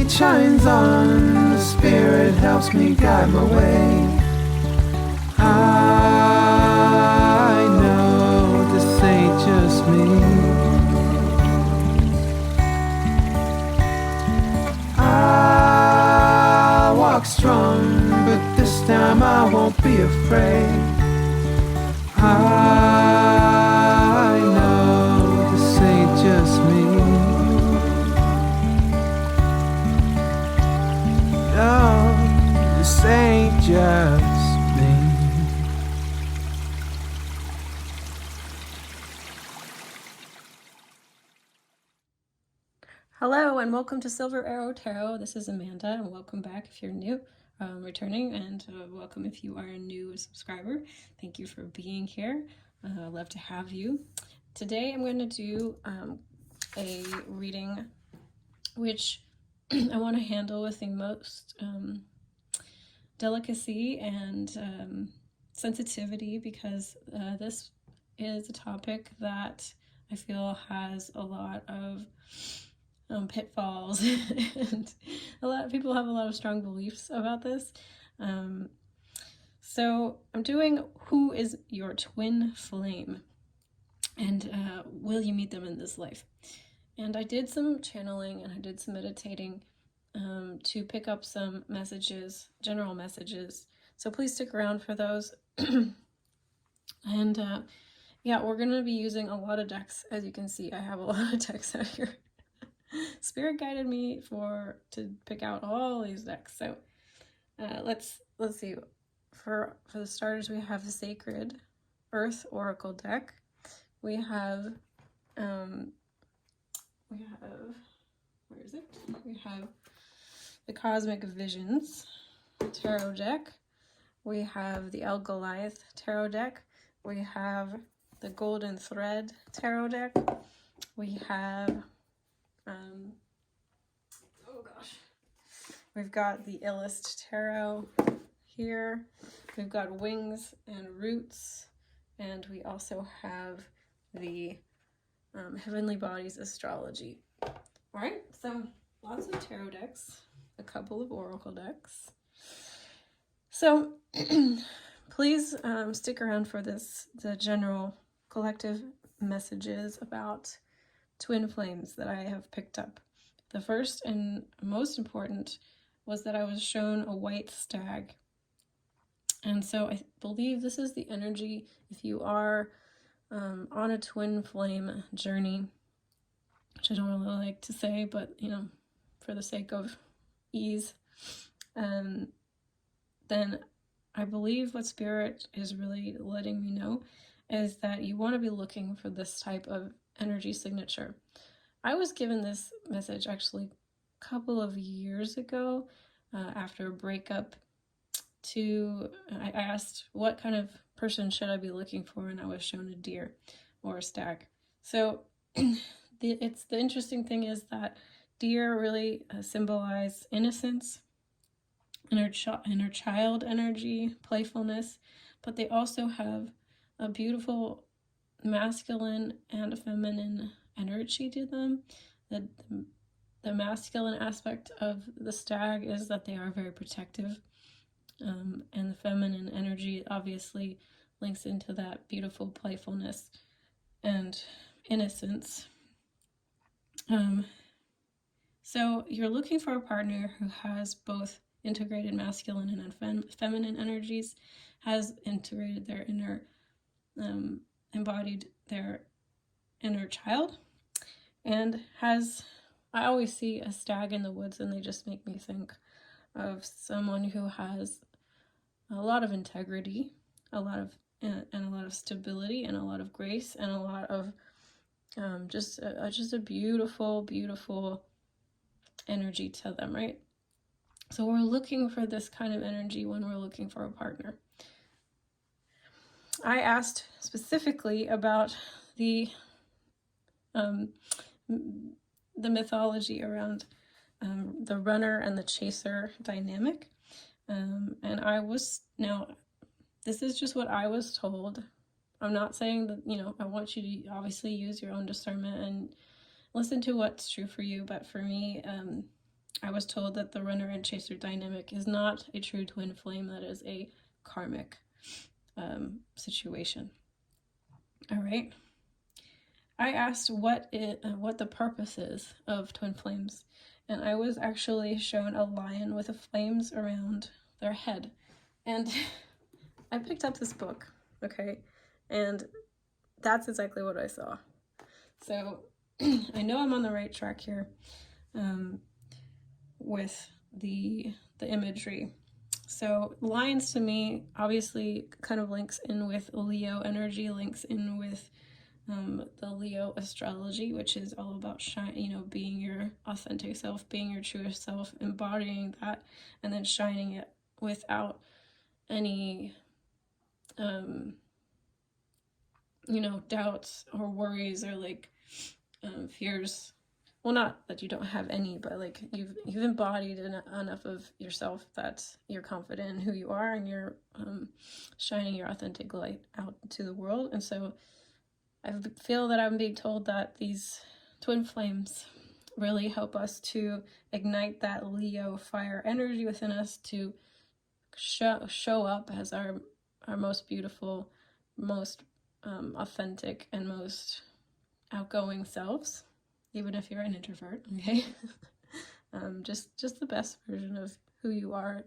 light shines on, the Spirit helps me guide my way. I know this ain't just me. I walk strong, but this time I won't be afraid. I know this ain't just me. No, this ain't just me. Hello and welcome to Silver Arrow Tarot. This is Amanda and welcome back if you're new, returning, and welcome if you are a new subscriber. Thank you for being here. I'd love to have you. Today I'm going to do a reading which I want to handle with the most delicacy and sensitivity, because this is a topic that I feel has a lot of pitfalls and a lot of people have a lot of strong beliefs about this. So I'm doing who is your twin flame, and will you meet them in this life? And I did some channeling and I did some meditating to pick up some messages, general messages. So please stick around for those. And yeah, we're going to be using a lot of decks. As you can see, I have a lot of decks out here. Spirit guided me to pick out all these decks. So let's see. For the starters, we have the Sacred Earth Oracle deck. We have where is it? We have the Cosmic Visions Tarot deck. We have the GOLAITH Tarot deck. We have the Golden Thread Tarot deck. We have oh gosh, we've got the Illest Tarot here. We've got Wings and Roots, and we also have the Heavenly Bodies Astrology. All right, so lots of tarot decks, a couple of oracle decks. So please stick around for the general collective messages about twin flames that I have picked up. The first and most important was that I was shown a white stag. And so I believe this is the energy if you are on a twin flame journey, which I don't really like to say, but you know, for the sake of ease, then I believe what Spirit is really letting me know is that you want to be looking for this type of energy signature. I was given this message actually a couple of years ago after a breakup. I asked what kind of person should I be looking for, and I was shown a deer or a stag. So the interesting thing is that deer really symbolize innocence, inner child energy, playfulness, but they also have a beautiful masculine and a feminine energy to them. The masculine aspect of the stag is that they are very protective, and the feminine energy obviously links into that beautiful playfulness and innocence. So you're looking for a partner who has both integrated masculine and feminine energies, has integrated their inner, embodied their inner child, and I always see a stag in the woods and they just make me think of someone who has a lot of integrity, a lot of stability, and a lot of grace, and a lot of just a beautiful, beautiful energy to them, right? So we're looking for this kind of energy when we're looking for a partner. I asked specifically about the mythology around the runner and the chaser dynamic. And this is just what I was told. I'm not saying that, I want you to obviously use your own discernment and listen to what's true for you. But for me, I was told that the runner and chaser dynamic is not a true twin flame, that is a karmic situation. All right. I asked what the purpose is of twin flames, and I was actually shown a lion with the flames around their head. And I picked up this book, okay, and that's exactly what I saw. So I know I'm on the right track here with the imagery. So lions to me obviously kind of links in with Leo energy, links in with the Leo astrology, which is all about being your authentic self, being your truest self, embodying that, and then shining it without any doubts or worries or like fears. Well, not that you don't have any, but like you've embodied enough of yourself that you're confident in who you are, and you're shining your authentic light out to the world. And so I feel that I'm being told that these twin flames really help us to ignite that Leo fire energy within us, to show up as our most beautiful, most authentic, and most outgoing selves, even if you're an introvert, okay? Just the best version of who you are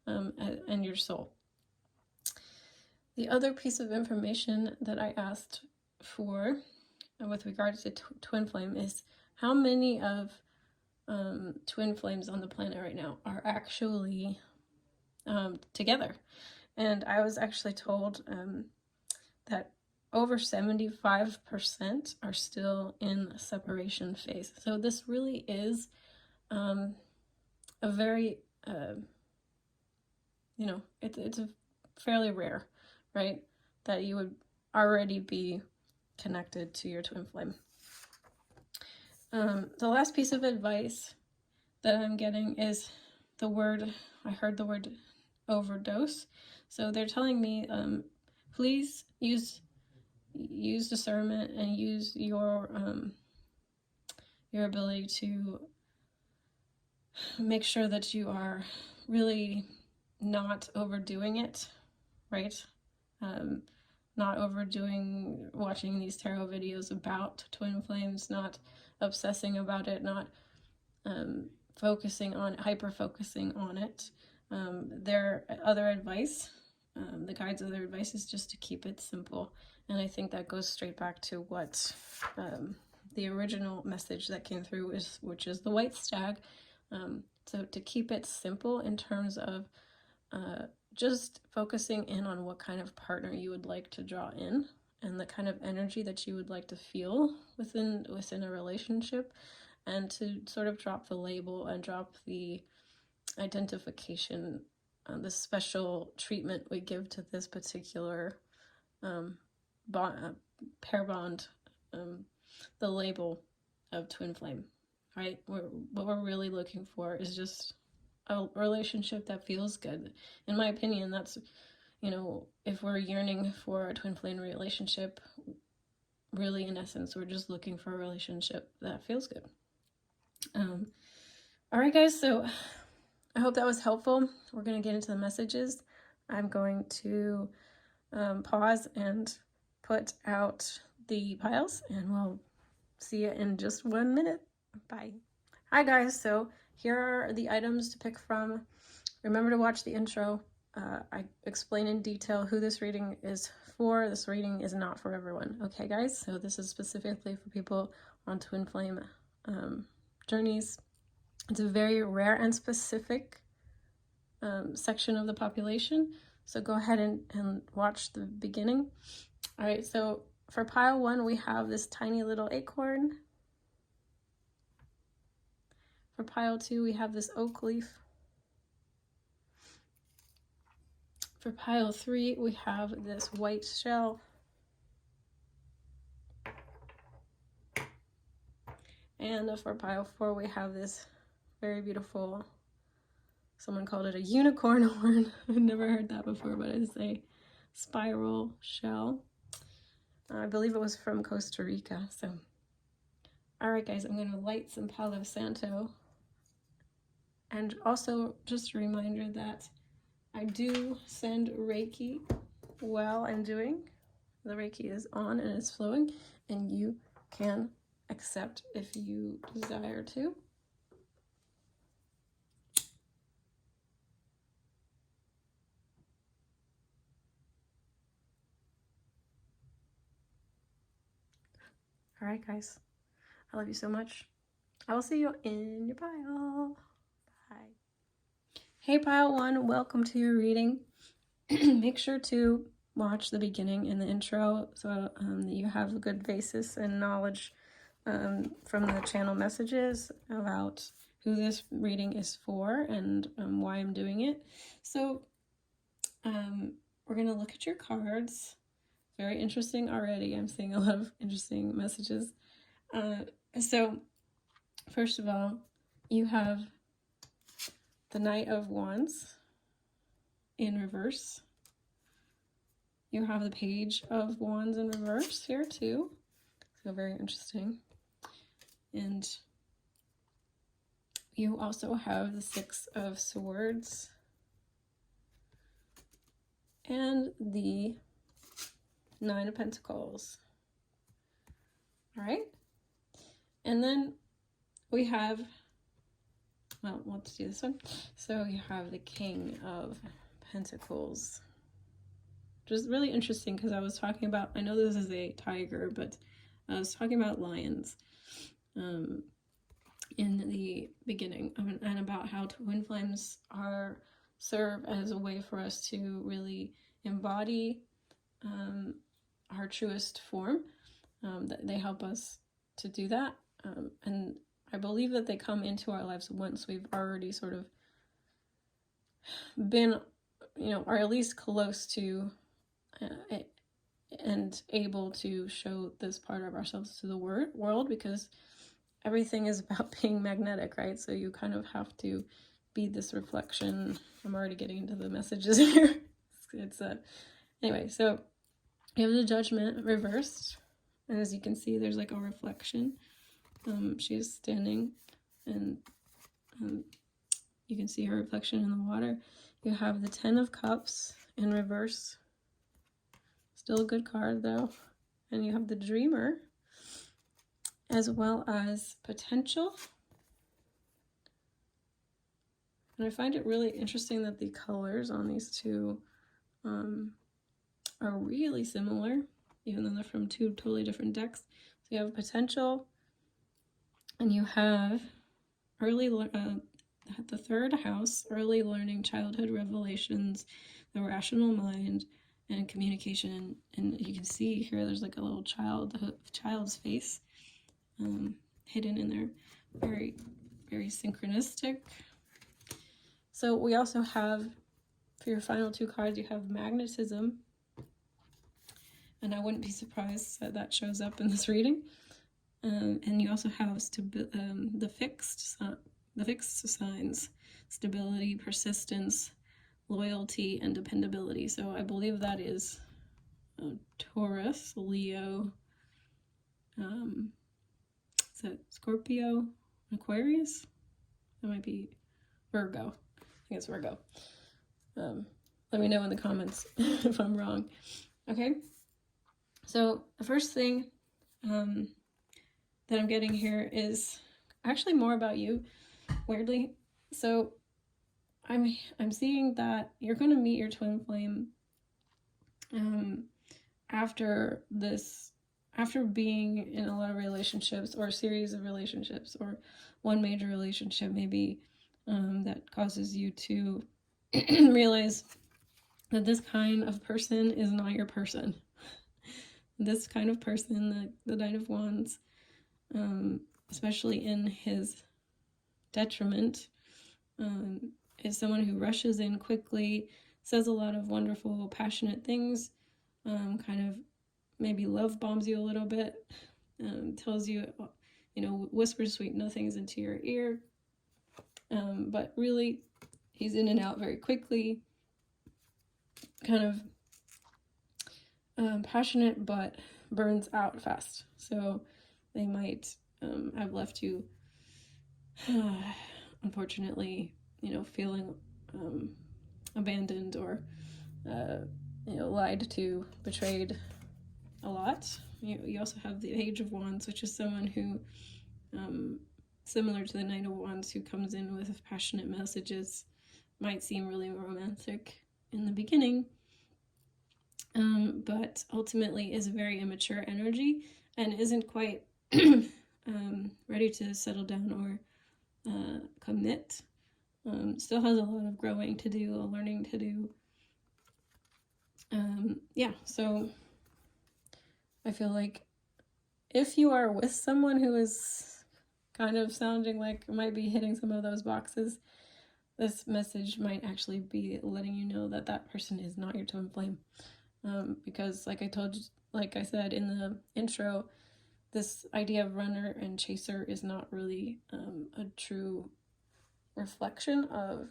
and your soul. The other piece of information that I asked for with regards to twin flame is how many of twin flames on the planet right now are actually together. And I was actually told that over 75% are still in the separation phase. So this really is a very, it's a fairly rare, right? That you would already be connected to your twin flame. The last piece of advice that I'm getting is I heard the word overdose. So they're telling me, please use discernment and use your ability to make sure that you are really not overdoing it, right? Not overdoing watching these tarot videos about twin flames, not obsessing about it, not hyper focusing on it. Their other advice, the guides' other advice is just to keep it simple. And I think that goes straight back to what the original message that came through is, which is the white stag. So to keep it simple in terms of just focusing in on what kind of partner you would like to draw in, and the kind of energy that you would like to feel within a relationship, and to sort of drop the label and drop the identification, the special treatment we give to this particular pair bond, the label of twin flame, right? What we're really looking for is just a relationship that feels good. In my opinion, that's, if we're yearning for a twin flame relationship, really in essence, we're just looking for a relationship that feels good. All right, guys, so I hope that was helpful. We're going to get into the messages. I'm going to pause and put out the piles, and we'll see you in just 1 minute. Bye. Hi, guys. So here are the items to pick from. Remember to watch the intro. I explain in detail who this reading is for. This reading is not for everyone. Okay, guys? So this is specifically for people on twin flame journeys. It's a very rare and specific section of the population. So go ahead and watch the beginning. All right, so for pile 1, we have this tiny little acorn. For pile 2, we have this oak leaf. For pile 3, we have this white shell. And for pile 4, we have this very beautiful, someone called it a unicorn horn. I've never heard that before, but it's a spiral shell. I believe it was from Costa Rica. So, all right, guys, I'm going to light some Palo Santo. And also just a reminder that I do send Reiki while I'm doing. The Reiki is on and it's flowing, and you can accept if you desire to. All right, guys. I love you so much. I will see you in your pile. Bye. Hey, pile one. Welcome to your reading. Make sure to watch the beginning and the intro so that you have a good basis and knowledge from the channel messages about who this reading is for and why I'm doing it. So we're going to look at your cards. Very interesting already. I'm seeing a lot of interesting messages. So first of all, you have the Knight of Wands in reverse. You have the Page of Wands in reverse here too. So very interesting. And you also have the Six of Swords and the Nine of Pentacles. All right. And then we have, well, let's do this one. So you have the King of Pentacles. Which is really interesting because I was talking about, I know this is a tiger, but I was talking about lions in the beginning and about how twin flames serve as a way for us to really embody our truest form. That they help us to do that. And I believe that they come into our lives once we've already sort of been, or at least close to and able to show this part of ourselves to the world, because everything is about being magnetic, right? So you kind of have to be this reflection. I'm already getting into the messages here. Anyway, so you have the Judgment reversed, and as you can see, there's like a reflection. She's standing, and you can see her reflection in the water. You have the Ten of Cups in reverse. Still a good card though. And you have the Dreamer, as well as Potential. And I find it really interesting that the colors on these two are really similar, even though they're from two totally different decks. So you have Potential, and you have the third house, early learning, childhood revelations, the rational mind, and communication. And you can see here there's like a little child's face hidden in there. Very, very synchronistic. So we also have, for your final two cards, you have Magnetism. And I wouldn't be surprised that that shows up in this reading. And you also have the fixed signs: stability, persistence, loyalty, and dependability. So I believe that is Taurus, Leo, is that Scorpio, Aquarius? That might be Virgo. I think it's Virgo. Let me know in the comments if I'm wrong. Okay, so the first thing that I'm getting here is actually more about you, weirdly. So I'm seeing that you're going to meet your twin flame after being in a lot of relationships, or a series of relationships, or one major relationship maybe that causes you to realize that this kind of person is not your person. This kind of person, the Knight of Wands, especially in his detriment, is someone who rushes in quickly, says a lot of wonderful, passionate things, kind of maybe love bombs you a little bit, tells you, whispers sweet nothings into your ear, but really he's in and out very quickly, kind of passionate, but burns out fast. So they might have left you, unfortunately, feeling abandoned or, lied to, betrayed a lot. You also have the Page of Wands, which is someone who, similar to the Knight of Wands, who comes in with passionate messages, might seem really romantic in the beginning, but ultimately is a very immature energy and isn't quite ready to settle down or commit. Still has a lot of growing to do, learning to do. So I feel like if you are with someone who is kind of sounding like might be hitting some of those boxes, this message might actually be letting you know that that person is not your twin flame. Because like I said in the intro, this idea of runner and chaser is not really a true reflection of,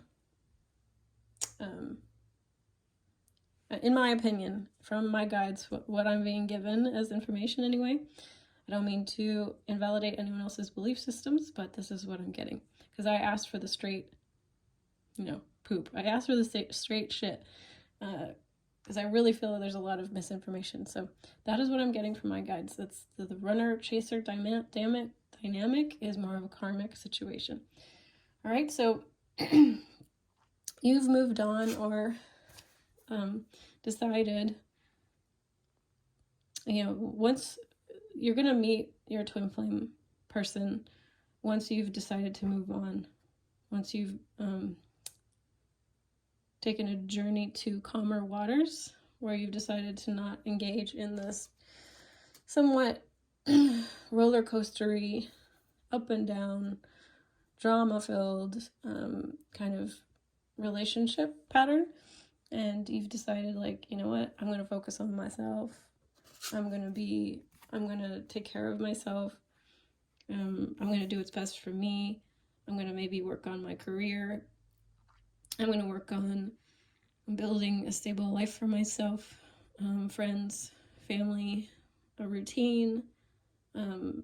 in my opinion, from my guides, what I'm being given as information anyway. I don't mean to invalidate anyone else's belief systems, but this is what I'm getting. Because I asked for the straight, poop. I asked for the straight shit. Because I really feel that there's a lot of misinformation. So that is what I'm getting from my guides. That's the runner-chaser dynamic is more of a karmic situation. All right, so you've moved on or decided, once you're going to meet your twin flame person, once you've decided to move on, once you've taken a journey to calmer waters, where you've decided to not engage in this somewhat roller coastery, up and down, drama-filled kind of relationship pattern, and you've decided, like, you know what, I'm going to focus on myself. I'm going to take care of myself. I'm going to do what's best for me. I'm going to maybe work on my career. I'm going to work on building a stable life for myself, friends, family, a routine, an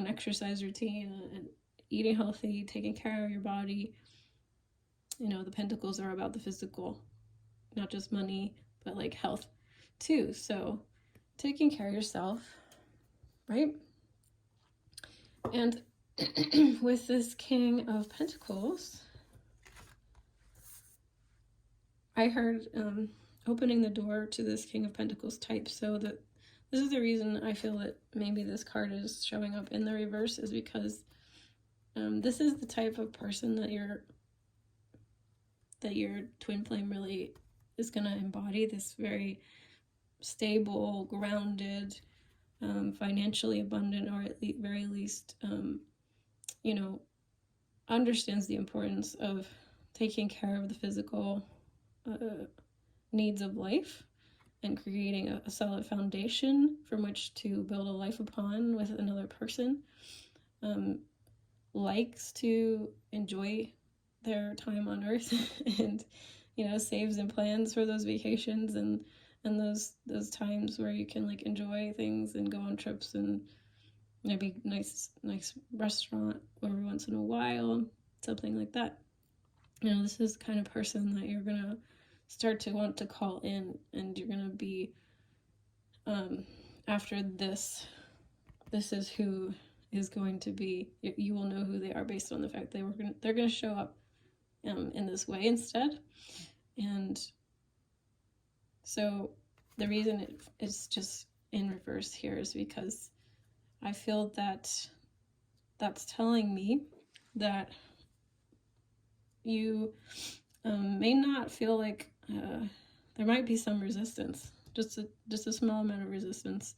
exercise routine, and eating healthy, taking care of your body. The pentacles are about the physical, not just money, but like health too. So taking care of yourself, right? And with this King of Pentacles, I heard opening the door to this King of Pentacles type. So that this is the reason I feel that maybe this card is showing up in the reverse, is because this is the type of person that your twin flame really is going to embody. This very stable, grounded, financially abundant, or at the very least, understands the importance of taking care of the physical needs of life and creating a solid foundation from which to build a life upon with another person. Likes to enjoy their time on earth and saves and plans for those vacations and those times where you can like enjoy things and go on trips and maybe nice restaurant every once in a while, something like that. This is the kind of person that you're gonna start to want to call in, and you're gonna be after this is who is going to be. You will know who they are based on the fact they're gonna show up in this way instead. And so the reason it's just in reverse here is because I feel that that's telling me that you may not feel like there might be some resistance, just a small amount of resistance,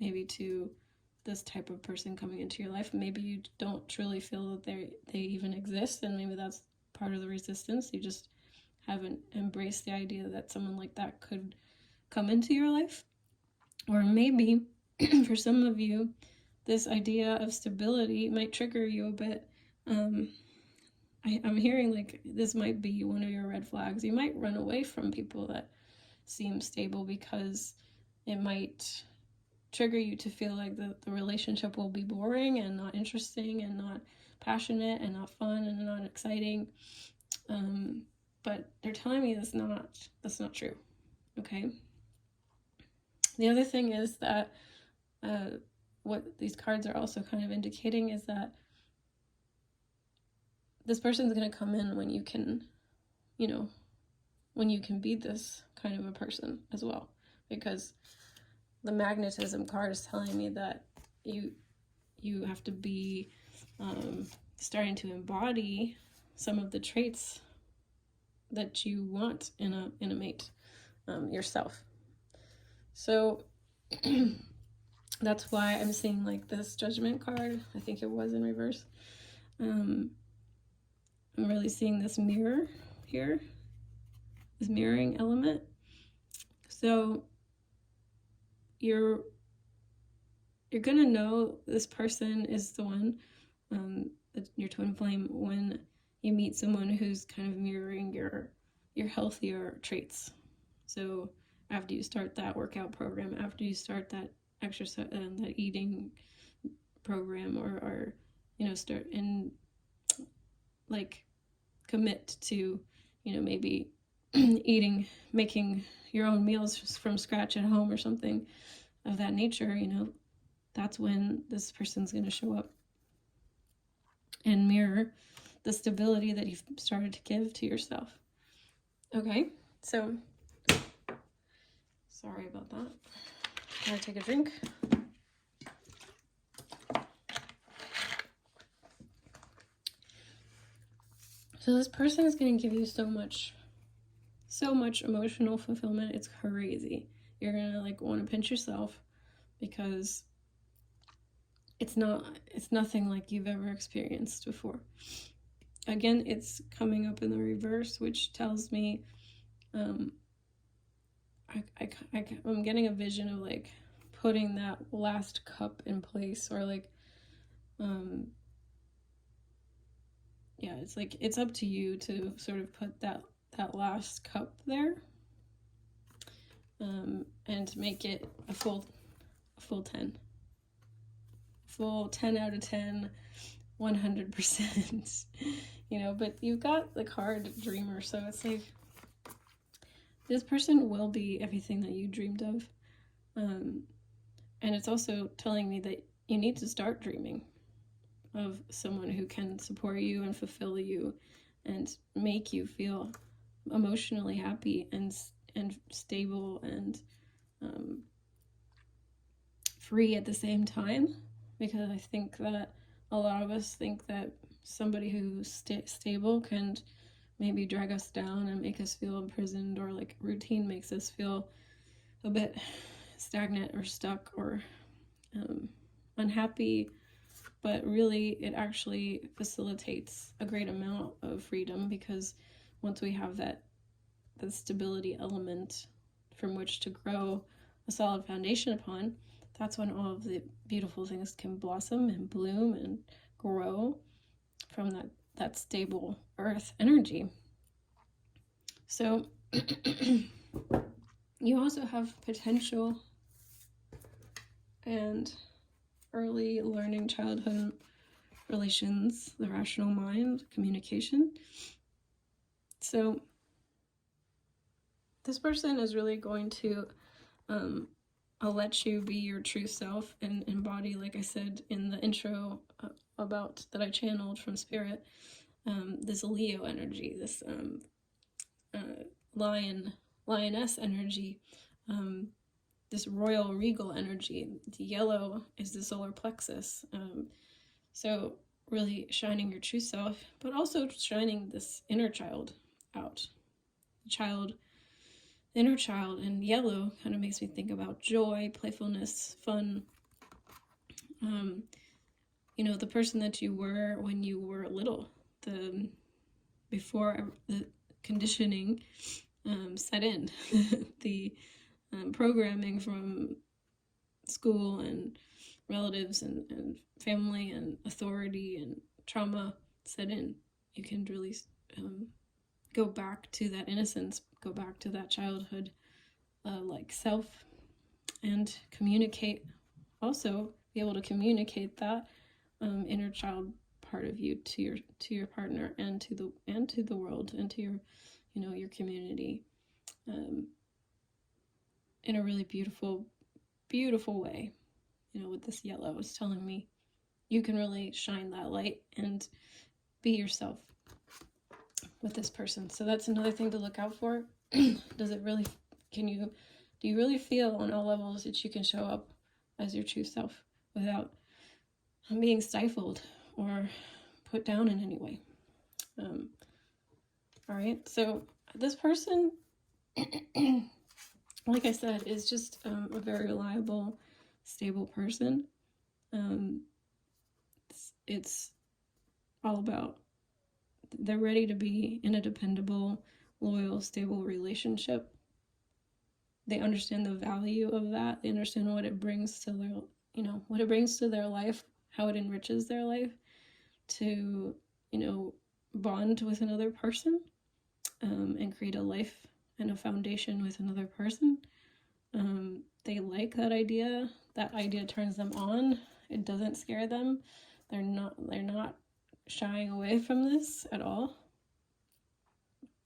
maybe to this type of person coming into your life. Maybe you don't truly feel that they even exist, and maybe that's part of the resistance. You just haven't embraced the idea that someone like that could come into your life. Or maybe for some of you, this idea of stability might trigger you a bit. I'm hearing like this might be one of your red flags. You might run away from people that seem stable because it might trigger you to feel like the relationship will be boring and not interesting and not passionate and not fun and not exciting. But they're telling me that's not true. Okay. The other thing is that what these cards are also kind of indicating is that this person's going to come in when you can, when you can be this kind of a person as well. Because the magnetism card is telling me that you have to be starting to embody some of the traits that you want in a mate yourself. So that's why I'm seeing like this Judgment card. I think it was in reverse. I'm really seeing this mirror here, this mirroring element. So you're gonna know this person is the one, your twin flame, when you meet someone who's kind of mirroring your healthier traits. So after you start that workout program, after you start that exercise, that eating program, or start and like commit to, maybe making your own meals from scratch at home or something of that nature, that's when this person's going to show up and mirror the stability that you've started to give to yourself. Okay, so sorry about that. Gotta take a drink. So this person is going to give you so much emotional fulfillment. It's crazy. You're going to like want to pinch yourself, because it's nothing like you've ever experienced before. Again, it's coming up in the reverse, which tells me I'm getting a vision of like putting that last cup in place, or like yeah, it's like it's up to you to sort of put that last cup there, and make it a full 10. Full 10 out of 10, 100%. But you've got the card Dreamer, so it's like this person will be everything that you dreamed of. And it's also telling me that you need to start dreaming of someone who can support you and fulfill you and make you feel emotionally happy and stable and free at the same time. Because I think that a lot of us think that somebody who's stable can maybe drag us down and make us feel imprisoned, or like routine makes us feel a bit stagnant or stuck or unhappy. But really, it actually facilitates a great amount of freedom, because once we have the stability element from which to grow a solid foundation upon, that's when all of the beautiful things can blossom and bloom and grow from that stable earth energy. So you also have potential and early learning childhood relations, the rational mind, communication. So this person is really going to let you be your true self and embody, like I said in the intro about that I channeled from Spirit, this Leo energy, this lioness energy, this royal regal energy. The yellow is the solar plexus. So really shining your true self, but also shining this inner child out. Inner child, and yellow kind of makes me think about joy, playfulness, fun. The person that you were when you were little, before the conditioning set in, the programming from school and relatives and family and authority and trauma set in. You can really go back to that innocence, go back to that childhood like self, and communicate, also be able to communicate that inner child part of you to your partner and to the world and to your, you know, your community, in a really beautiful way. You know, with this yellow is telling me you can really shine that light and be yourself with this person. So that's another thing to look out for. Do you really feel on all levels that you can show up as your true self without being stifled or put down in any way? All right, so this person, like I said, is just a very reliable, stable person. It's all about, they're ready to be in a dependable, loyal, stable relationship. They understand the value of that. They understand what it brings to their, you know, what it brings to their life, how it enriches their life to, you know, bond with another person, and create a life and a foundation with another person. They like that idea. That idea turns them on. It doesn't scare them. They're not shying away from this at all.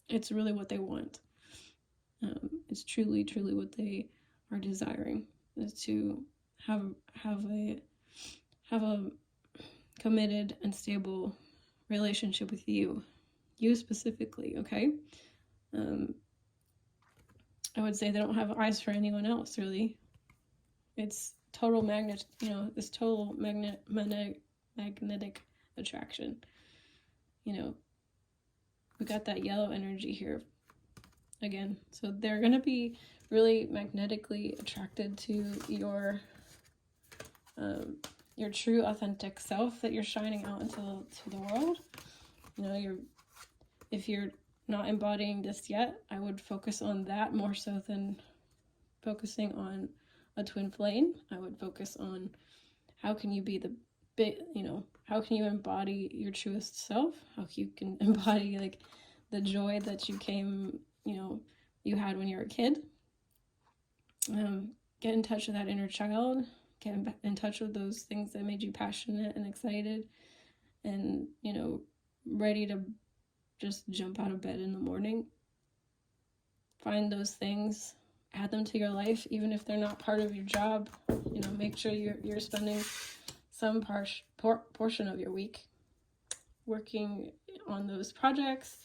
It's really what they want. It's truly what they are desiring, is to have a committed and stable relationship with you specifically. Okay. I would say they don't have eyes for anyone else, really. It's total this total magnetic attraction. You know, we got that yellow energy here again. So they're going to be really magnetically attracted to your true authentic self that you're shining out into the world. You know, if you're not embodying this yet, I would focus on that more so than focusing on a twin flame. I would focus on how can you be how can you embody your truest self? How you can embody like the joy that you had when you were a kid. Get in touch with that inner child. Get in touch with those things that made you passionate and excited and, you know, ready to just jump out of bed in the morning. Find those things, add them to your life, even if they're not part of your job. You know, make sure you're spending some portion of your week working on those projects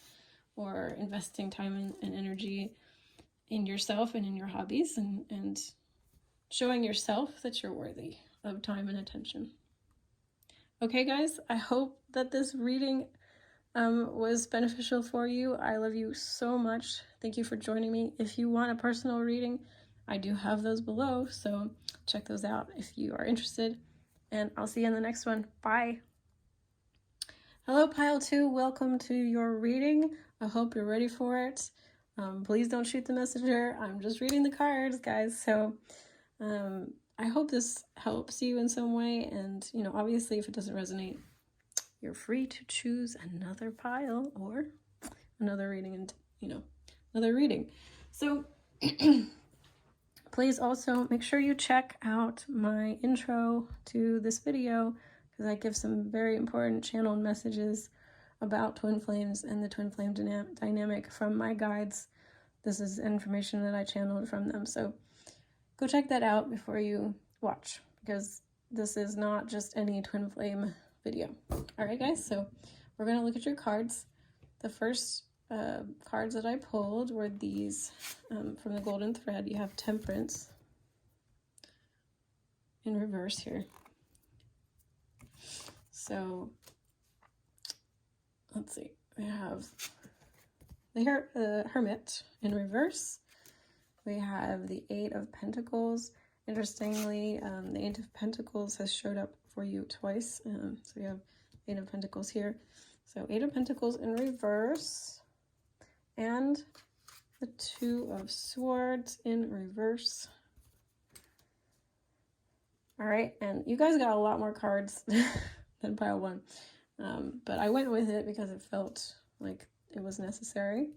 or investing time and energy in yourself and in your hobbies and showing yourself that you're worthy of time and attention. Okay, guys, I hope that this reading was beneficial for you. I love you so much. Thank you for joining me. If you want a personal reading, I do have those below, so check those out if you are interested. And I'll see you in the next one. Bye. Hello, Pile 2. Welcome to your reading. I hope you're ready for it. Please don't shoot the messenger. I'm just reading the cards, guys. So I hope this helps you in some way. And, you know, obviously, if it doesn't resonate, you're free to choose another pile or another reading and, you know, another reading. So please also make sure you check out my intro to this video because I give some very important channeled messages about twin flames and the twin flame dynamic from my guides. This is information that I channeled from them. So go check that out before you watch because this is not just any twin flame video. All right, guys, so we're going to look at your cards. The first cards that I pulled were these from the golden thread. You have Temperance in reverse here. So let's see. We have the Hermit in reverse. We have the Eight of Pentacles. Interestingly, the Eight of Pentacles has showed up for you twice. So you have Eight of Pentacles here. So Eight of Pentacles in reverse. And the Two of Swords in reverse. All right, and you guys got a lot more cards than pile 1. But I went with it because it felt like it was necessary.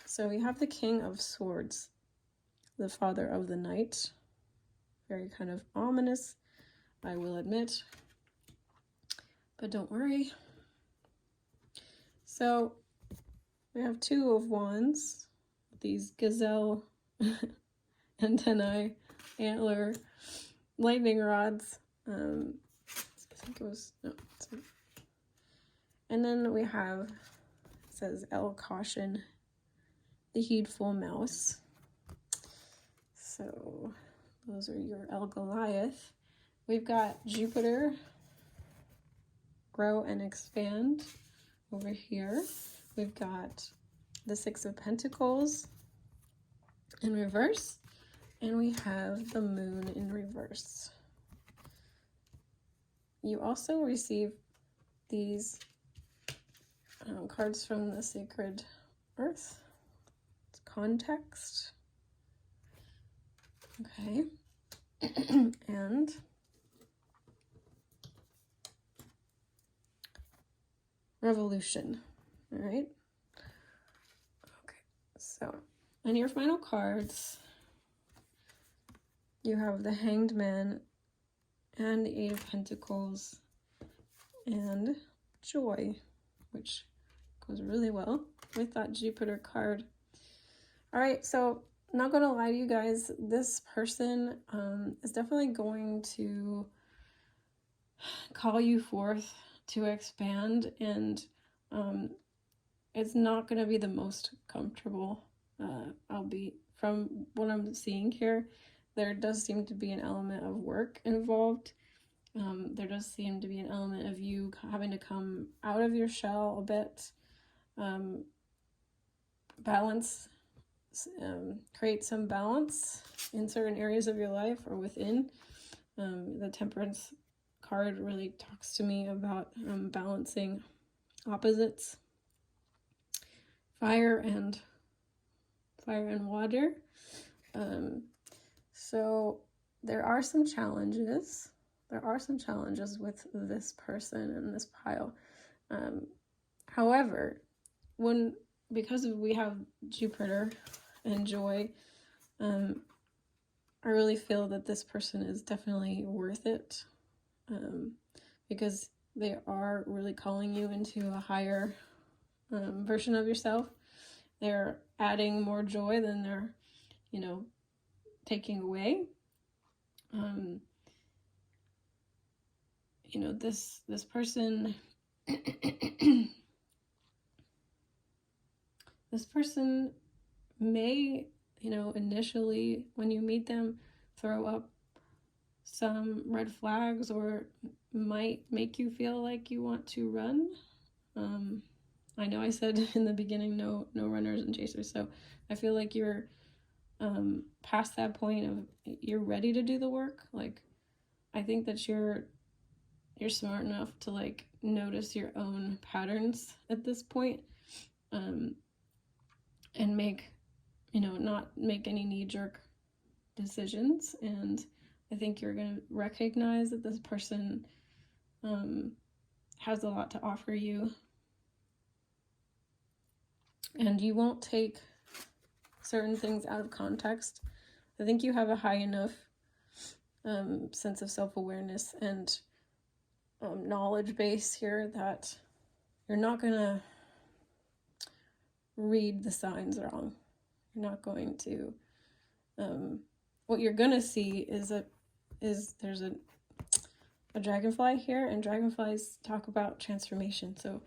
So we have the King of Swords, the Father of the Night. Very kind of ominous, I will admit. But don't worry, So we have 2 of Wands, these gazelle antennae, antler, lightning rods. I think it was, no, sorry. And then we have, it says L caution, the heedful mouse. So those are your L Goliath. We've got Jupiter, grow and expand over here. We've got the 6 of Pentacles in reverse, and we have the moon in reverse. You also receive these cards from the Sacred Earth. It's context. Okay. And revolution. All right. Okay. So, on your final cards, you have the Hanged Man and the 8 of Pentacles and joy, which goes really well with that Jupiter card. All right, so I'm not gonna lie to you guys, this person is definitely going to call you forth to expand, and it's not gonna be the most comfortable. I'll be, from what I'm seeing here, there does seem to be an element of work involved. There does seem to be an element of you having to come out of your shell a bit, balance, create some balance in certain areas of your life or within. The Temperance card really talks to me about balancing opposites, fire and water. So there are some challenges. There are some challenges with this person and this pile. However, because we have Jupiter and joy, I really feel that this person is definitely worth it, because they are really calling you into a higher version of yourself. They're adding more joy than they're, taking away. This person this person may, initially when you meet them, throw up some red flags or might make you feel like you want to run. I know I said in the beginning no runners and chasers, so I feel like you're past that point of you're ready to do the work. Like, I think that you're smart enough to notice your own patterns at this point, and make, not make any knee-jerk decisions. And I think you're going to recognize that this person has a lot to offer you, and you won't take certain things out of context. I think you have a high enough sense of self-awareness and knowledge base here that you're not gonna read the signs wrong. You're not going to, what you're gonna see is there's a dragonfly here, and dragonflies talk about transformation. So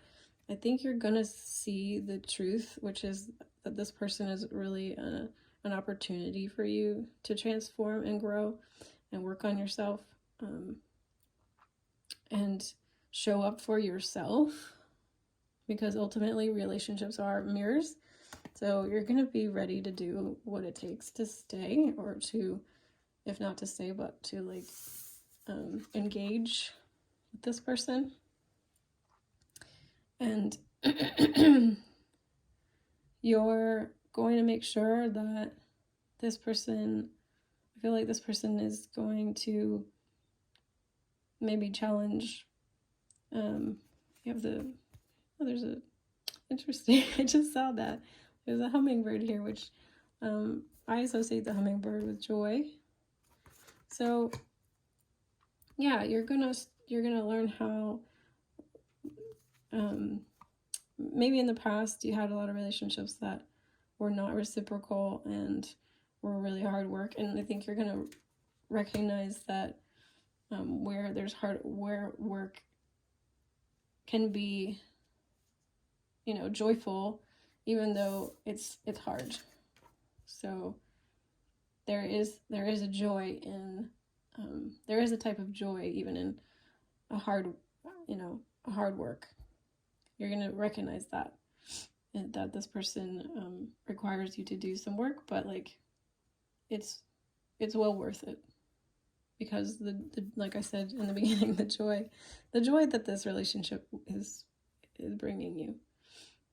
I think you're gonna see the truth, which is that this person is really an opportunity for you to transform and grow and work on yourself, and show up for yourself, because ultimately relationships are mirrors. So you're going to be ready to do what it takes to stay, or to, if not to stay, but to engage with this person. And you're going to make sure that this person, I feel like this person is going to maybe challenge, you have there's a, interesting, I just saw that. There's a hummingbird here, which I associate the hummingbird with joy. So yeah, you're gonna learn how maybe in the past you had a lot of relationships that were not reciprocal and were really hard work, and I think you're gonna recognize that where there's where work can be, you know, joyful, even though it's hard. So there is a joy in there is a type of joy even in a hard work. You're gonna recognize that, and that this person requires you to do some work, but like it's well worth it, because the like I said in the beginning, the joy that this relationship is bringing you,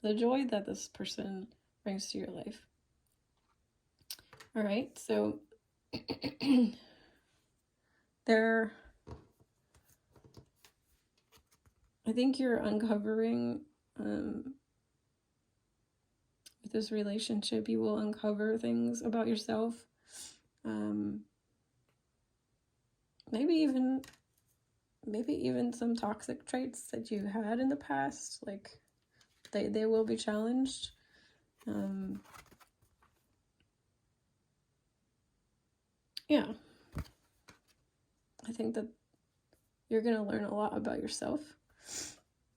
the joy that this person brings to your life. All right, so I think you're uncovering, with this relationship, you will uncover things about yourself. Maybe even some toxic traits that you had in the past, like they will be challenged. Yeah. I think that you're going to learn a lot about yourself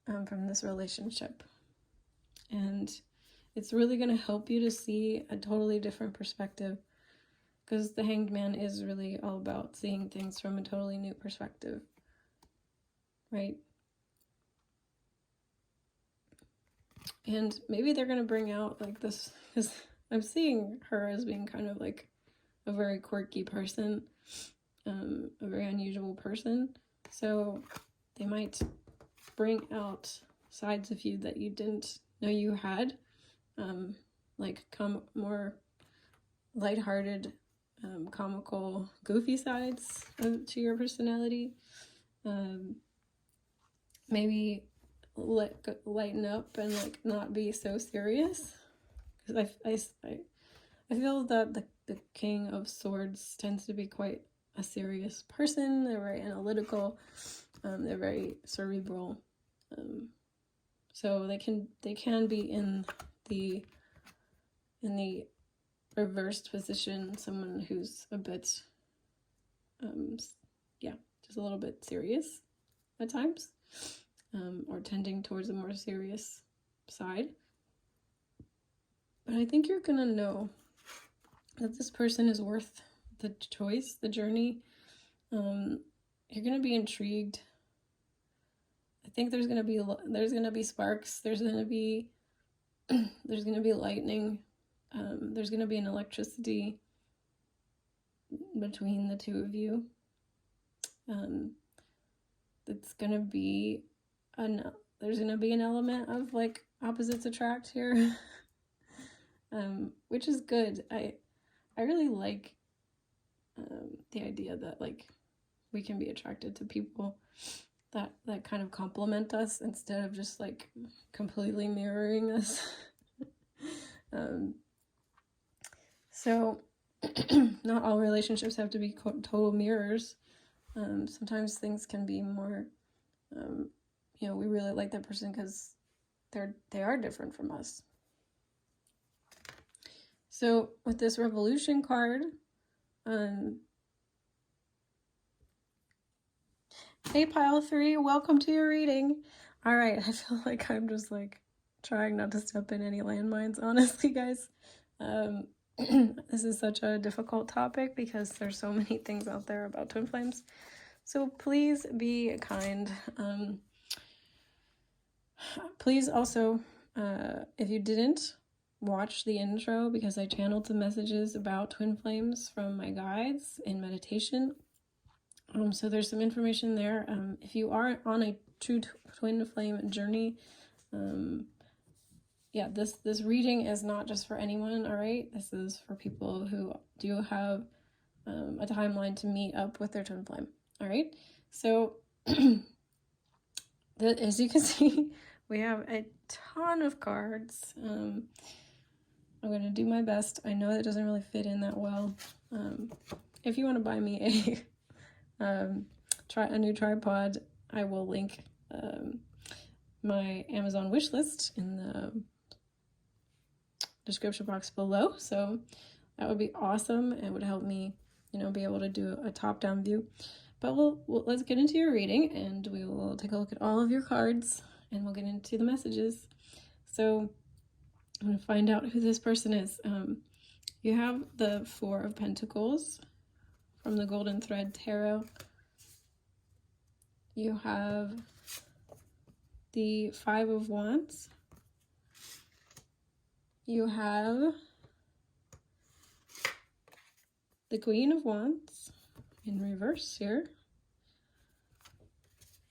from this relationship. And it's really going to help you to see a totally different perspective, because the Hanged Man is really all about seeing things from a totally new perspective, right? And maybe they're going to bring out like this, because I'm seeing her as being kind of like a very quirky person, a very unusual person. So they might bring out sides of you that you didn't know you had, like more lighthearted, comical, goofy sides to your personality. Maybe lighten up and like not be so serious, because I feel that the King of Swords tends to be quite a serious person. They're very analytical, they're very cerebral, so they can be in the reversed position, someone who's a bit just a little bit serious at times, or tending towards a more serious side. But I think you're gonna know that this person is worth the choice, the journey. You're gonna be intrigued. I think there's gonna be sparks. There's gonna be lightning. There's gonna be an electricity between the two of you. It's gonna be there's gonna be an element of like opposites attract here, which is good. I really like the idea that like we can be attracted to people that kind of complement us instead of just like completely mirroring us. So not all relationships have to be total mirrors. Sometimes things can be more, we really like that person because they are different from us. So with this Revolution card, hey Pile 3, welcome to your reading. All right, I feel like I'm just like trying not to step in any landmines, honestly, guys. This is such a difficult topic because there's so many things out there about twin flames. So please be kind. Please also, if you didn't watch the intro, because I channeled some messages about twin flames from my guides in meditation. So there's some information there. If you are on a true twin flame journey, this reading is not just for anyone, all right? This is for people who do have a timeline to meet up with their twin flame, all right? So as you can see, we have a ton of cards. I'm going to do my best. I know it doesn't really fit in that well. If you want to buy me a new tripod, I will link my Amazon wish list in the description box below. So that would be awesome. It would help me, you know, be able to do a top-down view. But let's get into your reading, and we will take a look at all of your cards, and we'll get into the messages. So I'm going to find out who this person is. You have the Four of Pentacles from the Golden Thread Tarot. You have the Five of Wands. You have the Queen of Wands in reverse here.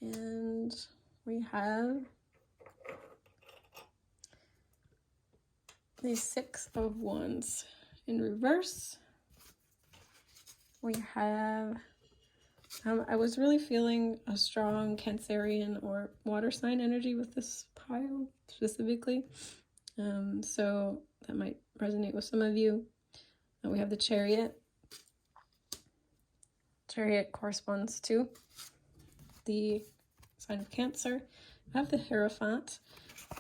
And we have the Six of Wands in reverse. We have, I was really feeling a strong Cancerian or water sign energy with this pile specifically. So that might resonate with some of you. We have the Chariot. Chariot corresponds to the sign of Cancer. I have the Hierophant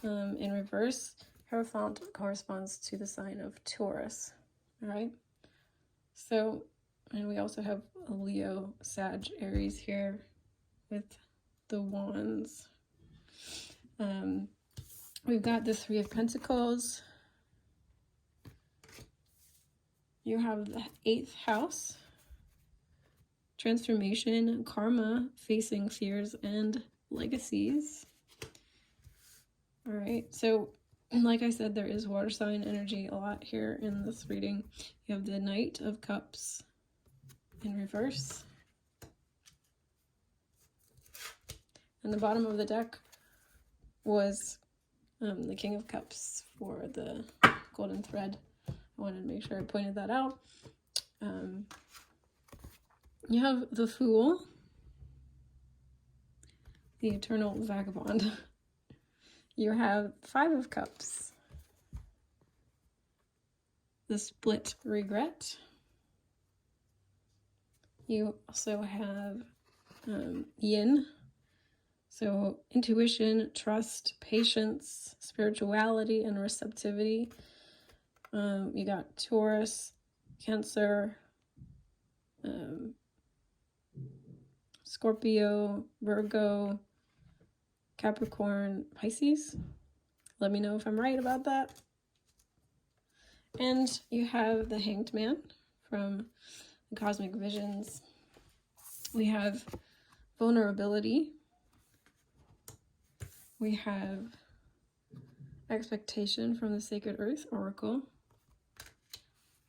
in reverse. Hierophant corresponds to the sign of Taurus. All right. So, and we also have a Leo, Sag, Aries here with the Wands. We've got the Three of Pentacles. You have the 8th house. Transformation, karma, facing fears and legacies. All right, so like I said, there is water sign energy a lot here in this reading. You have the Knight of Cups in reverse. And the bottom of the deck was the King of Cups for the Golden Thread. I wanted to make sure I pointed that out. You have the Fool, the Eternal Vagabond. You have Five of Cups, the Split Regret. You also have Yin, so intuition, trust, patience, spirituality, and receptivity. You got Taurus, Cancer, Scorpio, Virgo, Capricorn, Pisces. Let me know if I'm right about that. And you have the Hanged Man from the Cosmic Visions. We have vulnerability. We have expectation from the Sacred Earth Oracle.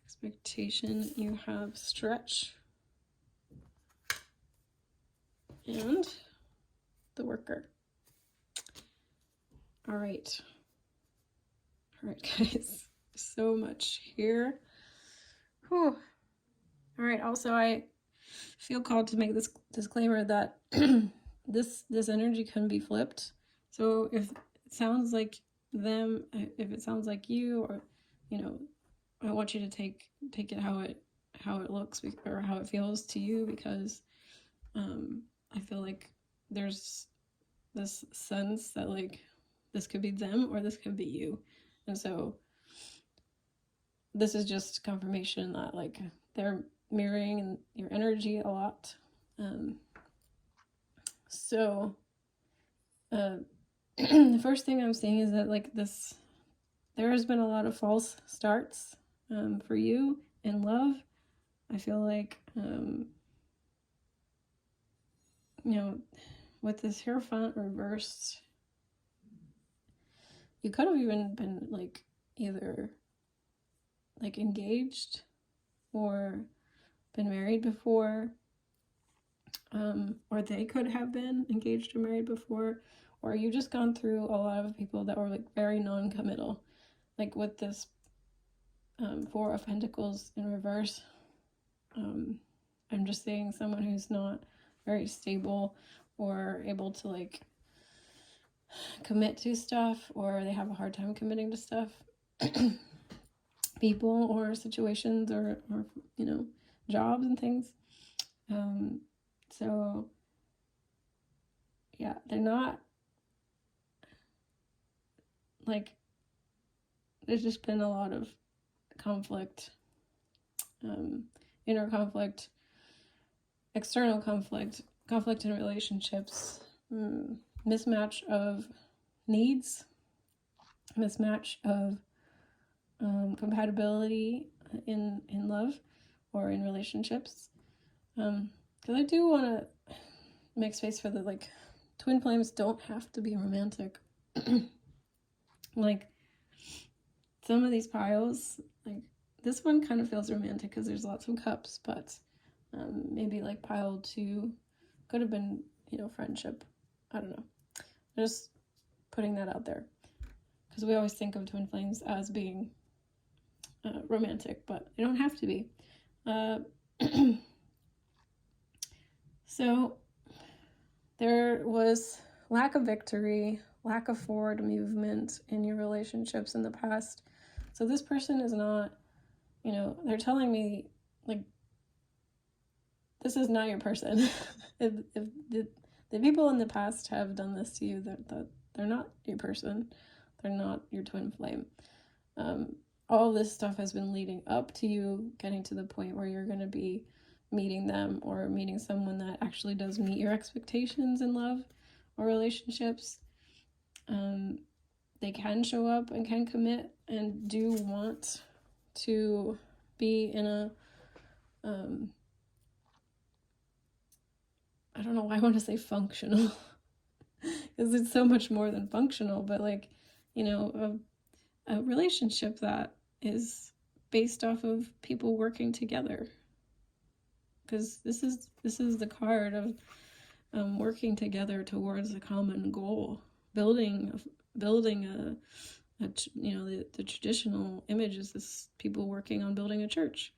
Expectation, you have stretch. And the Worker. All right, guys, so much here. Whew. All right, also I feel called to make this disclaimer that this energy can be flipped. So if it sounds like them, if it sounds like you, or, you know, I want you to take it how it looks or how it feels to you, because I feel like there's this sense that like this could be them or this could be you. And so this is just confirmation that like they're mirroring your energy a lot. So the first thing I'm saying is that like there has been a lot of false starts for you in love. I feel like, you know, with this Hierophant reversed, you could have even been like either like engaged or been married before, or they could have been engaged or married before, or you just gone through a lot of people that were like very non-committal. Like with this Four of Pentacles in reverse, I'm just saying someone who's not very stable or able to like commit to stuff, or they have a hard time committing to stuff, people or situations or you know, jobs and things. So yeah, they're not like, there's just been a lot of conflict, inner conflict, external conflict, conflict in relationships, mismatch of needs, mismatch of compatibility in love or in relationships. Because I do want to make space for the, like, twin flames don't have to be romantic. Like, some of these piles, like, this one kind of feels romantic because there's lots of cups, but maybe like pile 2 could have been, you know, friendship. I don't know. Just putting that out there, because we always think of twin flames as being romantic, but they don't have to be. So there was lack of victory, lack of forward movement in your relationships in the past. So this person is not, you know, they're telling me, like, this is not your person. if the people in the past have done this to you, they're not your person. They're not your twin flame. All this stuff has been leading up to you getting to the point where you're going to be meeting them, or meeting someone that actually does meet your expectations in love or relationships. They can show up and can commit and do want to be in a, I don't know why I want to say functional, because it's so much more than functional, but, like, you know, a relationship that is based off of people working together. Because this is the card of working together towards a common goal, building a you know, the traditional image is this people working on building a church,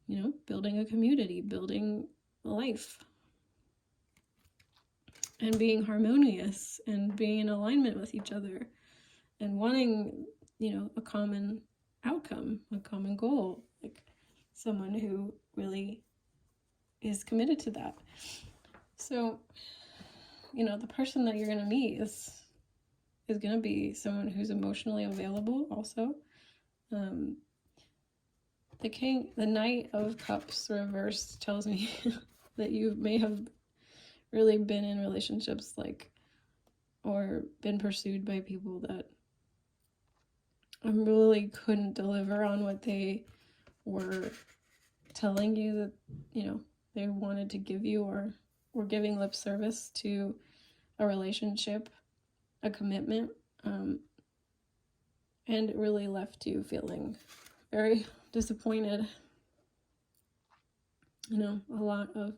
you know, building a community, building a life, and being harmonious and being in alignment with each other and wanting, you know, a common outcome, a common goal, like someone who really is committed to that. So, you know, the person that you're going to meet is going to be someone who's emotionally available also. The Knight of Cups reversed tells me that you may have really been in relationships, like, or been pursued by people that really couldn't deliver on what they were telling you that, you know, they wanted to give you, or were giving lip service to a relationship, a commitment, and it really left you feeling very disappointed. You know, a lot of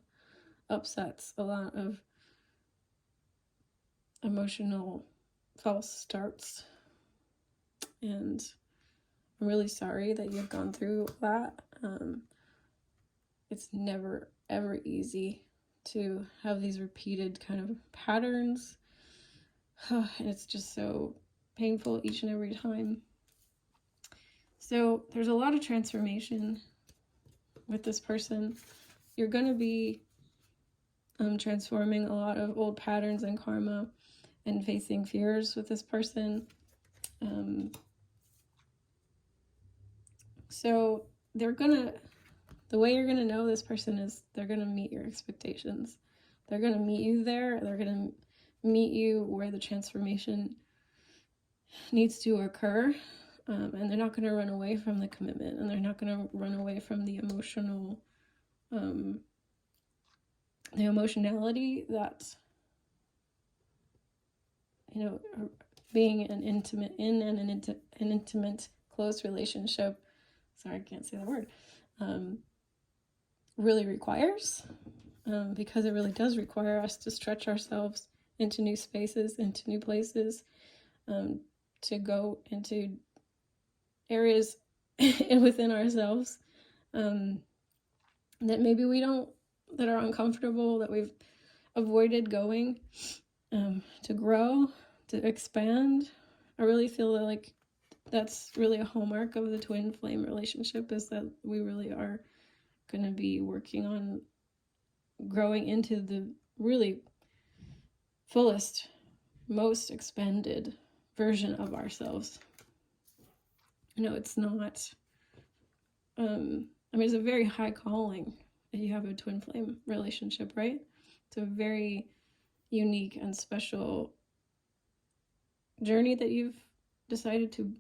upsets, a lot of emotional false starts, and I'm really sorry that you've gone through that. It's never ever easy to have these repeated kind of patterns, and it's just so painful each and every time. So there's a lot of transformation with this person. You're going to be transforming a lot of old patterns and karma, and facing fears with this person. So the way you're going to know this person is they're going to meet your expectations. They're going to meet you there. They're going to meet you where the transformation needs to occur. And they're not going to run away from the commitment, and they're not going to run away from the emotional, the emotionality that, you know, being an intimate, close relationship, sorry, I can't say the word, really requires, because it really does require us to stretch ourselves into new spaces, into new places, to go into areas within ourselves that maybe that are uncomfortable, that we've avoided going, to grow, to expand. I really feel that, like, that's really a hallmark of the twin flame relationship, is that we really are going to be working on growing into the really fullest, most expanded version of ourselves. You know, it's not, I mean, it's a very high calling if you have a twin flame relationship, right? It's a very unique and special journey that you've decided to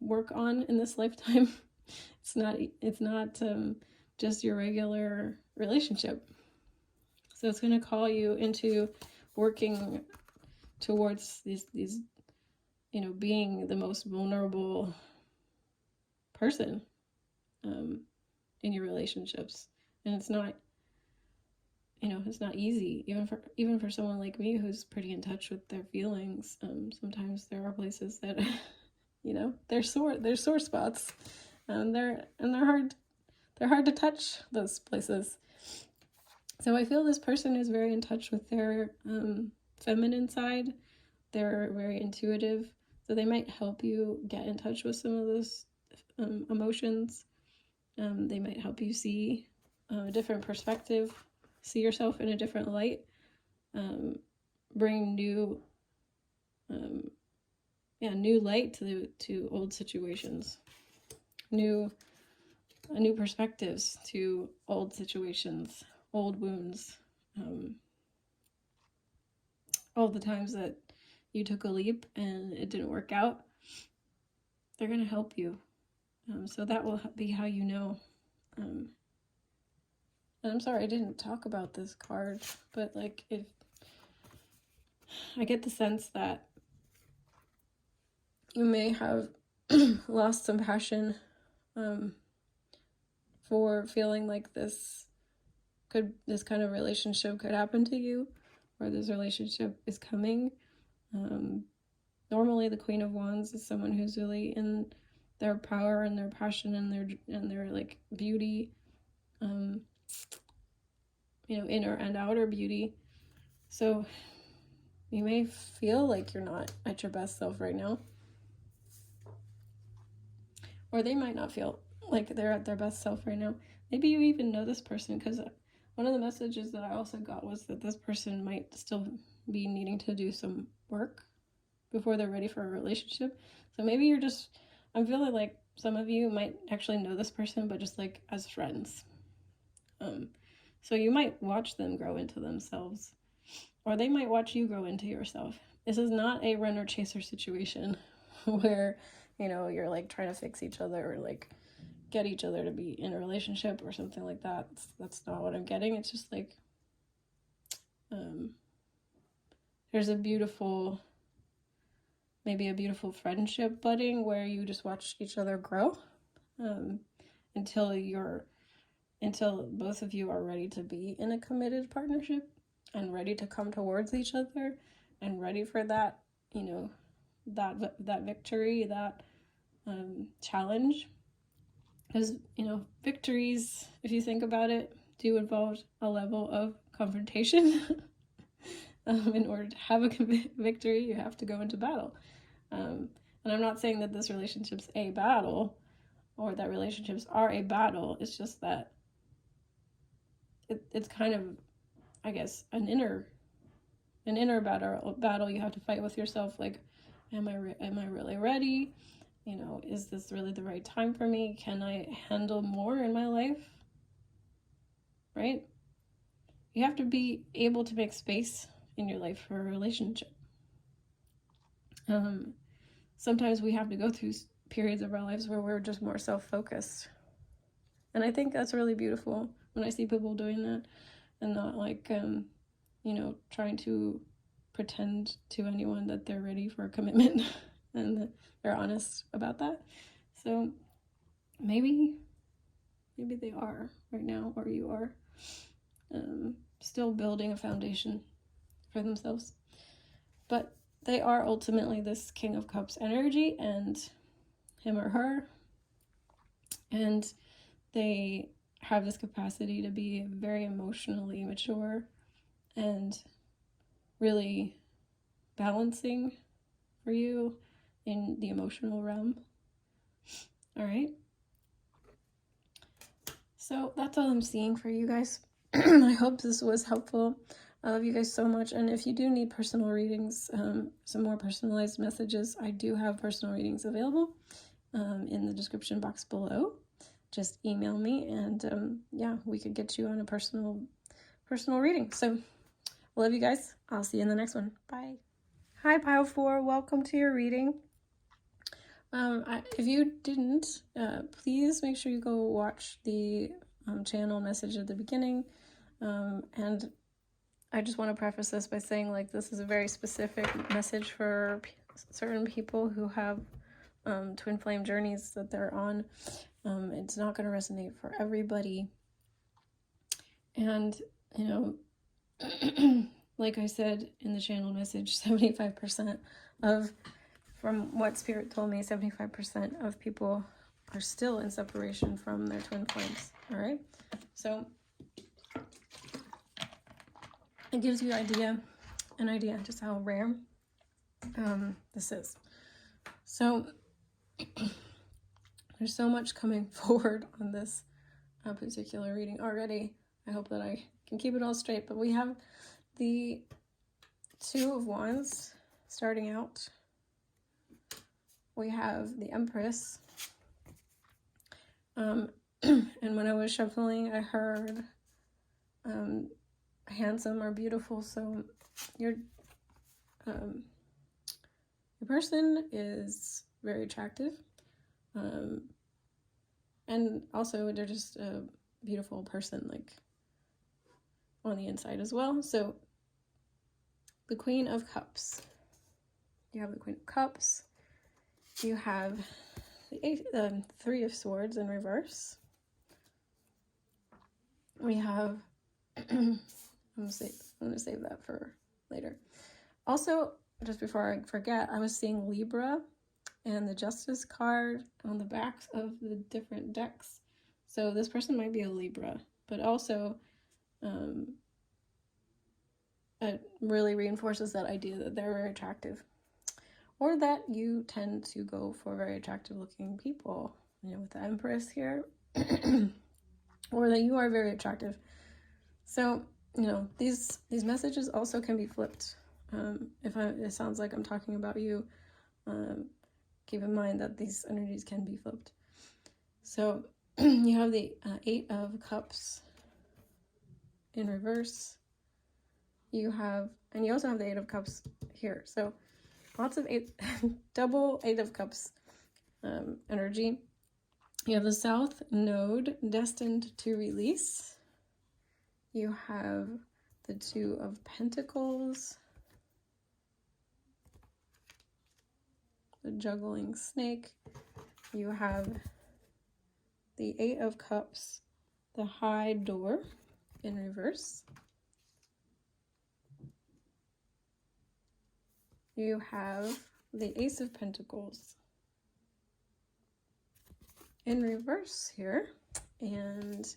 work on in this lifetime. It's not just your regular relationship. So it's going to call you into working towards these, you know, being the most vulnerable person in your relationships. And it's not, you know, it's not easy, even for someone like me who's pretty in touch with their feelings. Sometimes there are places that, you know, they're sore spots, and they're hard to touch, those places. So I feel this person is very in touch with their feminine side. They're very intuitive, so they might help you get in touch with some of those emotions. They might help you see a different perspective, see yourself in a different light, bring new light to old situations, new perspectives to old situations, old wounds, all the times that you took a leap and it didn't work out. They're going to help you. So that will be how you know. And I'm sorry I didn't talk about this card, but like, if I get the sense that you may have lost some passion for feeling like this kind of relationship could happen to you, or this relationship is coming. Normally the Queen of Wands is someone who's really in their power and their passion and their like beauty, you know, inner and outer beauty. So you may feel like you're not at your best self right now, or they might not feel like they're at their best self right now. Maybe you even know this person, because one of the messages that I also got was that this person might still be needing to do some work before they're ready for a relationship. So maybe you're just, I'm feeling like some of you might actually know this person, but just like as friends. So you might watch them grow into themselves, or they might watch you grow into yourself. This is not a runner chaser situation where, you know, you're like trying to fix each other or like get each other to be in a relationship or something like that. That's not what I'm getting. It's just like, there's maybe a beautiful friendship budding where you just watch each other grow until both of you are ready to be in a committed partnership and ready to come towards each other and ready for that, you know, that victory, that challenge. Because, you know, victories, if you think about it, do involve a level of confrontation. In order to have a victory, you have to go into battle. And I'm not saying that this relationship's a battle, or that relationships are a battle. It's just that it's kind of, I guess, an inner battle you have to fight with yourself. Like, am I really ready? You know, is this really the right time for me? Can I handle more in my life? Right? You have to be able to make space in your life for a relationship. Sometimes we have to go through periods of our lives where we're just more self-focused. And I think that's really beautiful when I see people doing that and not like, you know, trying to pretend to anyone that they're ready for a commitment and that they're honest about that. So maybe they are right now, or you are still building a foundation for themselves. But they are ultimately this King of Cups energy, and him or her, and they have this capacity to be very emotionally mature and really balancing for you in the emotional realm. All right. So that's all I'm seeing for you guys. I hope this was helpful. I love you guys so much. And if you do need personal readings, some more personalized messages, I do have personal readings available in the description box below. Just email me, and yeah, we could get you on a personal reading. So I love you guys. I'll see you in the next one. Bye. Hi, Pile 4. Welcome to your reading. If you didn't, please make sure you go watch the channel message at the beginning. And I just want to preface this by saying, like, this is a very specific message for certain people who have twin flame journeys that they're on. It's not going to resonate for everybody. And, you know, like I said in the channel message, 75% from what Spirit told me, 75% of people are still in separation from their twin flames. All right. So it gives you an idea just how rare this is. So there's so much coming forward on this particular reading already. I hope that I can keep it all straight, but we have the Two of Wands starting out. We have the Empress. And when I was shuffling, I heard handsome or beautiful. So your person is very attractive. And also they're just a beautiful person, like on the inside as well. So the Queen of Cups. You have the Queen of Cups. You have the Three of Swords in reverse. We have, I'm gonna save that for later. Also, just before I forget, I was seeing Libra and the Justice card on the backs of the different decks. So this person might be a Libra, but also it really reinforces that idea that they're very attractive, or that you tend to go for very attractive looking people, you know, with the Empress here, or that you are very attractive. So, you know, these messages also can be flipped. It sounds like I'm talking about you, keep in mind that these energies can be flipped. So you have the Eight of Cups in reverse. You also have the Eight of Cups here. So lots of double Eight of Cups energy. You have the South Node destined to release. You have the Two of Pentacles, the Juggling Snake. You have the Eight of Cups, the High Door in reverse. You have the Ace of Pentacles in reverse here. And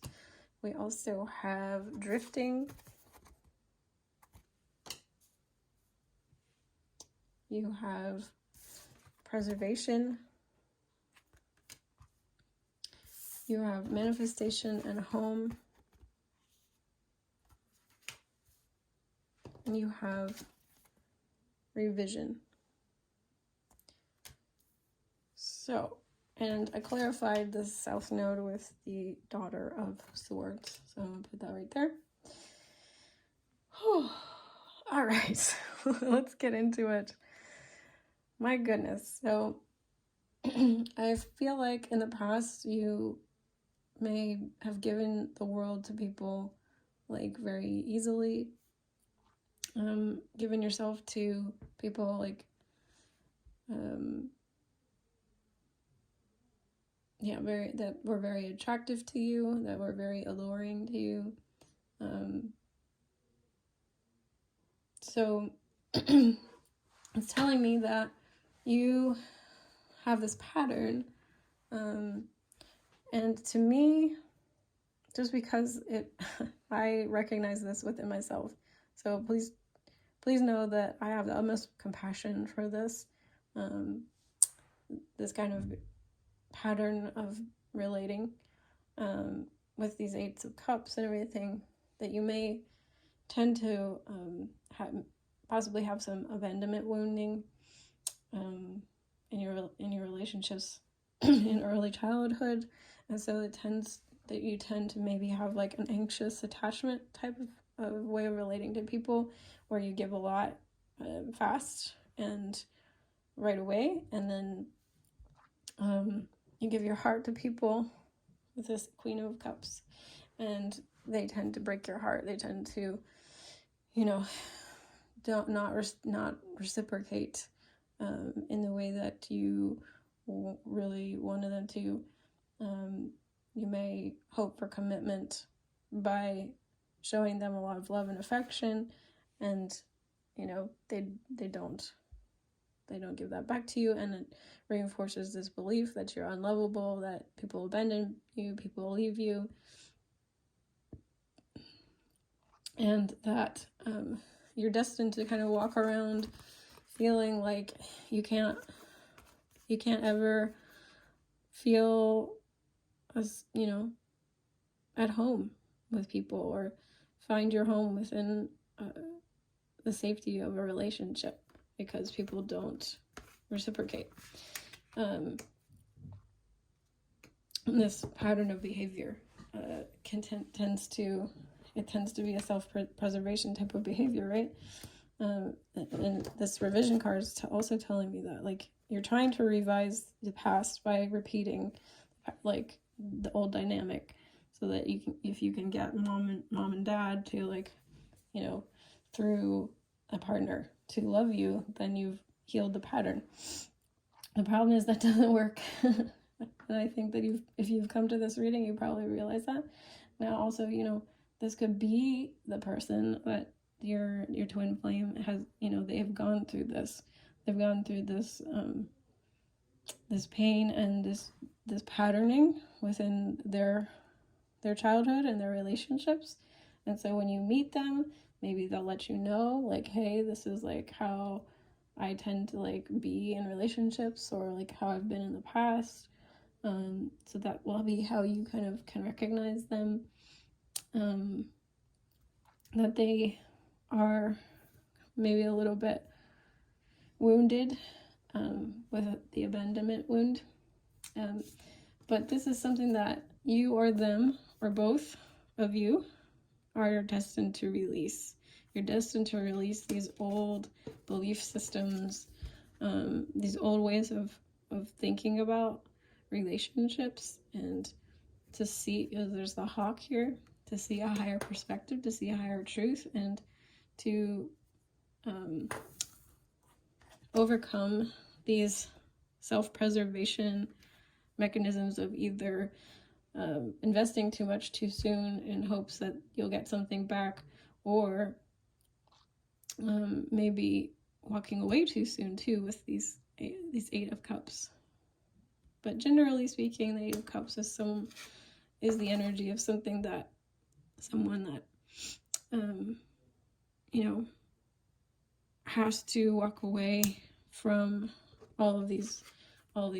we also have Drifting. You have Preservation. You have Manifestation and Home. And you have Revision. So, and I clarified the South Node with the Daughter of Swords. So I'm going to put that right there. All right, let's get into it. My goodness. So I feel like in the past you may have given the world to people like very easily. Given yourself to people like that were very attractive to you, that were very alluring to you. So it's telling me that you have this pattern, and to me, just because I recognize this within myself. So please know that I have the utmost compassion for this, this kind of pattern of relating with these Eights of Cups and everything, that you may tend to possibly have some abandonment wounding in your relationships in early childhood, and so you tend to maybe have like an anxious attachment type of way of relating to people, where you give a lot fast and right away, and then you give your heart to people with this Queen of Cups, and they tend to break your heart. They tend to, not reciprocate in the way that you really wanted them to. You may hope for commitment by showing them a lot of love and affection, and they don't give that back to you, and it reinforces this belief that you're unlovable, that people abandon you, people leave you, and that you're destined to kind of walk around feeling like you can't ever feel as at home with people, or find your home within the safety of a relationship, because people don't reciprocate. This pattern of behavior tends to be a self-preservation type of behavior, right? And this revision card is also telling me that, like, you're trying to revise the past by repeating, like, the old dynamic, so that if you can get mom and dad to, like, through a partner to love you, then you've healed the pattern. The problem is that doesn't work. And I think that if you've come to this reading, you probably realize that. Now also, this could be the person that your twin flame has, they have gone through this. They've gone through this this pain and this patterning within their childhood and their relationships. And so when you meet them, maybe they'll let you know, like, hey, this is like how I tend to like be in relationships, or like how I've been in the past. So that will be how you kind of can recognize them, that they are maybe a little bit wounded with the abandonment wound. But this is something that you or them, or both of you, are destined to release. You're destined to release these old belief systems, these old ways of thinking about relationships, and to see, there's the hawk here, to see a higher perspective, to see a higher truth, and to overcome these self-preservation mechanisms of either investing too much too soon in hopes that you'll get something back, or maybe walking away too soon too with these Eight of Cups. But generally speaking, the Eight of Cups is the energy of someone that has to walk away from all these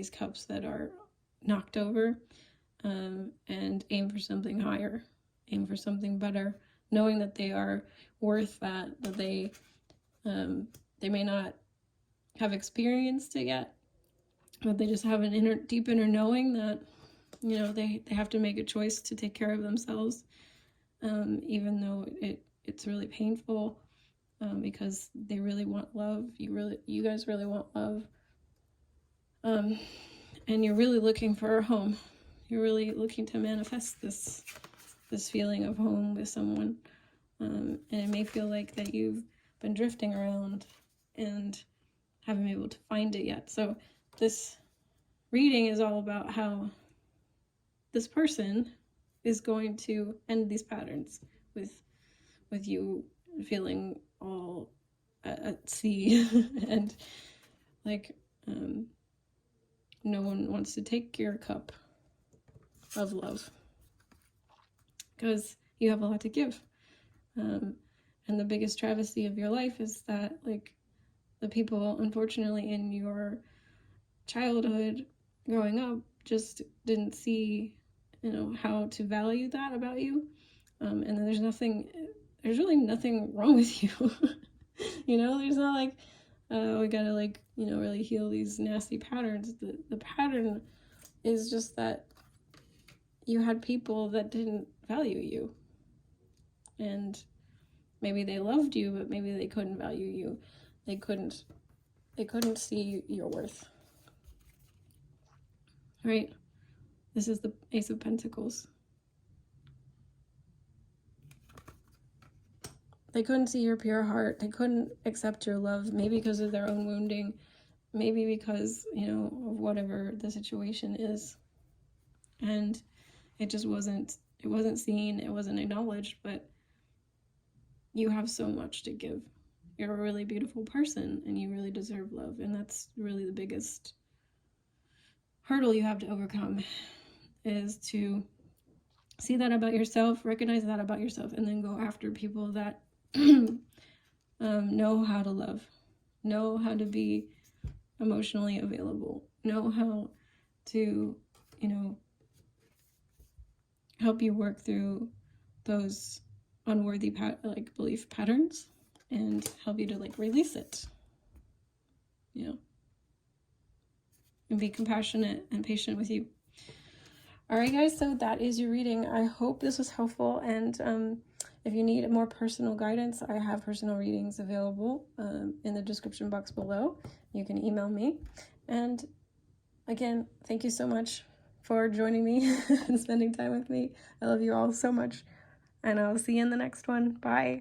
cups that are knocked over, and aim for something higher, aim for something better, knowing that they are worth that they may not have experienced it yet, but they just have an deep inner knowing that they have to make a choice to take care of themselves, even though it's really painful, because they really want love. You guys really want love, and you're really looking for a home. You're really looking to manifest this feeling of home with someone, and it may feel like that you've been drifting around and haven't been able to find it yet. So this reading is all about how this person is going to end these patterns with you feeling all at sea and like no one wants to take your cup of love, because you have a lot to give, and the biggest travesty of your life is that, like, the people, unfortunately, in your childhood growing up just didn't see how to value that about you, and then there's there's really nothing wrong with you. You know, there's not like, we gotta like, you know, really heal these nasty patterns. The pattern is just that you had people that didn't value you. And maybe they loved you, but maybe they couldn't value you. They couldn't see your worth. Right? This is the Ace of Pentacles. They couldn't see your pure heart. They couldn't accept your love, maybe because of their own wounding, maybe because, you know, of whatever the situation is. And it just wasn't seen, it wasn't acknowledged, but you have so much to give. You're a really beautiful person and you really deserve love. And that's really the biggest hurdle you have to overcome, is to see that about yourself, recognize that about yourself, and then go after people that know how to love, know how to be emotionally available, know how to, you know, help you work through those unworthy belief patterns and help you to like release it, you know, and be compassionate and patient with you. All right, guys, so that is your reading. I hope this was helpful, and if you need more personal guidance, I have personal readings available in the description box below. You can email me. And again, thank you so much for joining me and spending time with me. I love you all so much, and I'll see you in the next one. Bye.